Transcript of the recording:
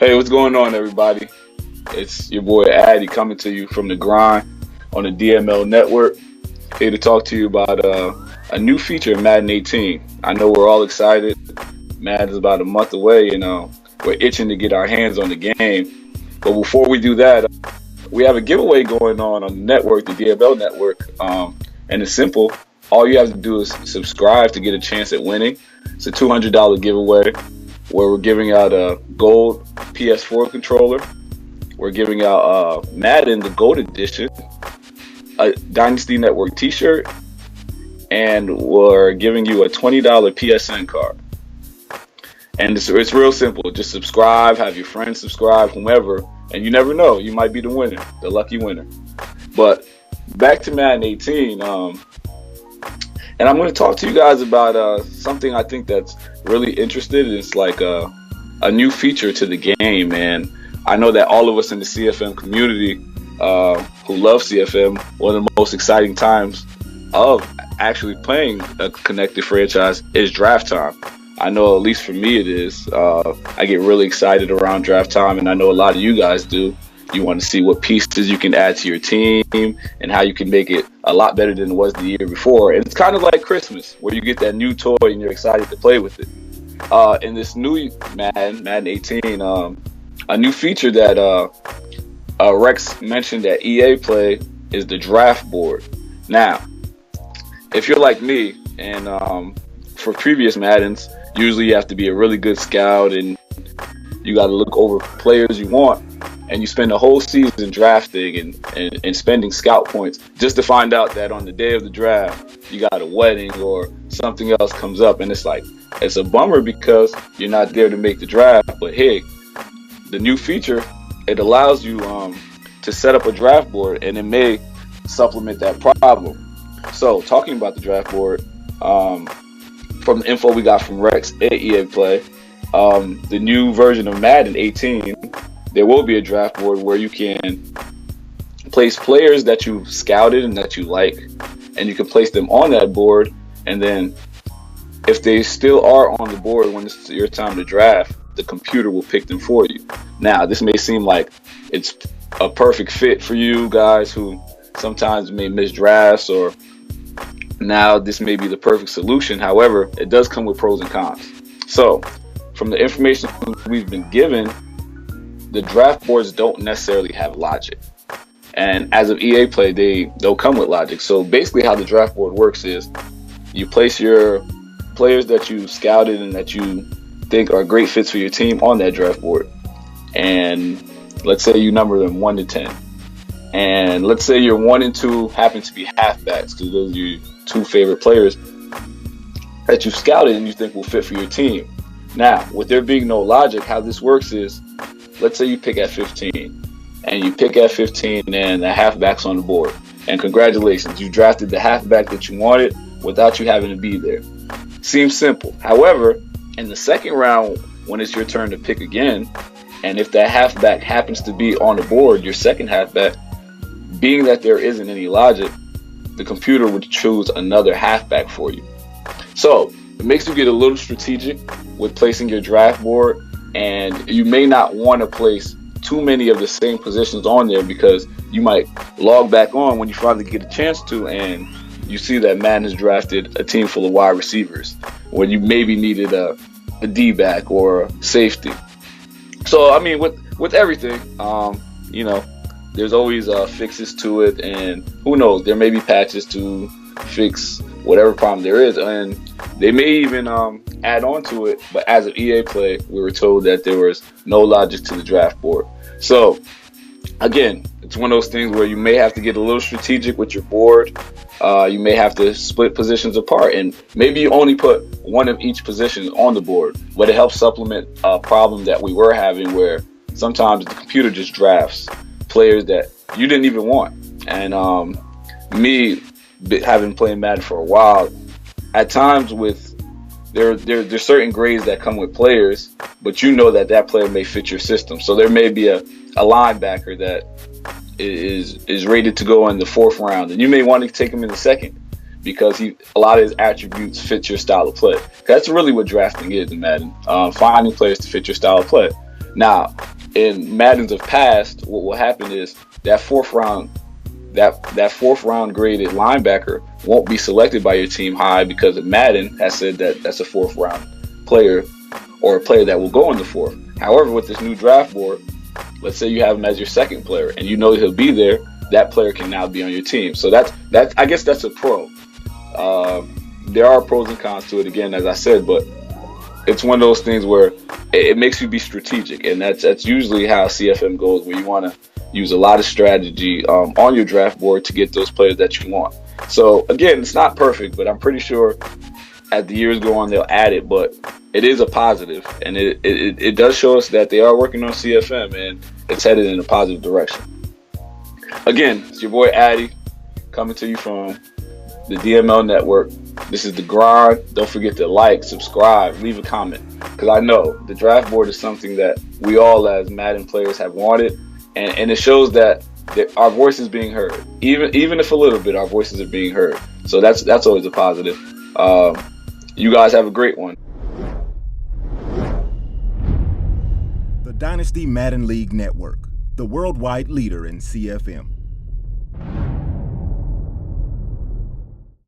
Hey, what's going on, everybody? It's your boy Addy coming to you from the grind on the DML network. Here to talk to you about a new feature in Madden 18. I know we're all excited. Madden's about a month away, and we're itching to get our hands on the game. But before we do that, we have a giveaway going on the network, the DML network, and it's simple. All you have to do is subscribe to get a chance at winning. It's a $200 giveaway where we're giving out a gold PS4 controller. We're giving out Madden, the Gold Edition, a Dynasty Network t-shirt, and we're giving you a $20 PSN card. And it's real simple. Just subscribe, have your friends subscribe, whomever, and you never know. You might be the winner, the lucky winner. But back to Madden 18, and I'm going to talk to you guys about something I think that's really interesting. It's like a new feature to the game, and I know that all of us in the CFM community who love CFM, one of the most exciting times of actually playing a connected franchise is draft time. I know at least for me it is. I get really excited around draft time, and I know a lot of you guys do. You want to see what pieces you can add to your team and how you can make it a lot better than it was the year before. And it's kind of like Christmas, where you get that new toy and you're excited to play with it. In this new Madden 18, a new feature that Rex mentioned at EA Play is the draft board. Now, if you're like me, and for previous Maddens, usually you have to be a really good scout and you got to look over players you want. And you spend the whole season drafting and spending scout points just to find out that on the day of the draft, you got a wedding or something else comes up. And it's a bummer because you're not there to make the draft. But hey, the new feature, it allows you to set up a draft board, and it may supplement that problem. So talking about the draft board, from the info we got from Rex at EA Play, the new version of Madden 18, there will be a draft board where you can place players that you've scouted and that you like, and you can place them on that board. And then if they still are on the board when it's your time to draft, the computer will pick them for you. Now, this may seem like it's a perfect fit for you guys who sometimes may miss drafts, or now this may be the perfect solution. However, it does come with pros and cons. So from the information we've been given, the draft boards don't necessarily have logic, and as of EA Play, they'll come with logic. So basically, how the draft board works is you place your players that you scouted and that you think are great fits for your team on that draft board, and let's say you number them 1 to 10, and let's say your 1 and 2 happen to be halfbacks, because those are your two favorite players that you've scouted and you think will fit for your team. Now, with there being no logic, how this works is, let's say you pick at 15, and you pick at 15 and the halfback's on the board. And congratulations, you drafted the halfback that you wanted without you having to be there. Seems simple. However, in the second round, when it's your turn to pick again, and if that halfback happens to be on the board, your second halfback, being that there isn't any logic, the computer would choose another halfback for you. So it makes you get a little strategic with placing your draft board. And you may not want to place too many of the same positions on there, because you might log back on when you finally get a chance to, and you see that Madden has drafted a team full of wide receivers when you maybe needed a D-back or a safety. So, I mean, with everything, there's always fixes to it, and who knows, there may be patches to fix whatever problem there is, and they may even add on to it. But as of EA Play, we were told that there was no logic to the draft board. So again, it's one of those things where you may have to get a little strategic with your board. You may have to split positions apart, and maybe you only put one of each position on the board, but it helps supplement a problem that we were having, where sometimes the computer just drafts players that you didn't even want. And me, having played Madden for a while, at times there's certain grades that come with players, but you know that player may fit your system. So there may be a linebacker that is rated to go in the 4th round, and you may want to take him in the 2nd because a lot of his attributes fit your style of play. That's really what drafting is in Madden, finding players to fit your style of play. Now, in Maddens of past, what will happen is that fourth round that fourth round graded linebacker won't be selected by your team high because Madden has said that that's a fourth round player or a player that will go in the fourth. However, with this new draft board, let's say you have him as your second player and you know he'll be there, that player can now be on your team. So that's I guess that's a pro. There are pros and cons to it again, as I said, but it's one of those things where it makes you be strategic, and that's usually how CFM goes, where you want to use a lot of strategy on your draft board to get those players that you want. So again, it's not perfect, but I'm pretty sure as the years go on they'll add it. But it is a positive, and it does show us that they are working on CFM, and it's headed in a positive direction. Again, it's your boy Addy coming to you from the DML network. This is the grind. Don't forget to like, subscribe, leave a comment, because I know the draft board is something that we all as Madden players have wanted, and it shows that our voice is being heard. Even if a little bit, our voices are being heard. So that's always a positive. You guys have a great one. The Dynasty Madden League Network, the worldwide leader in CFM.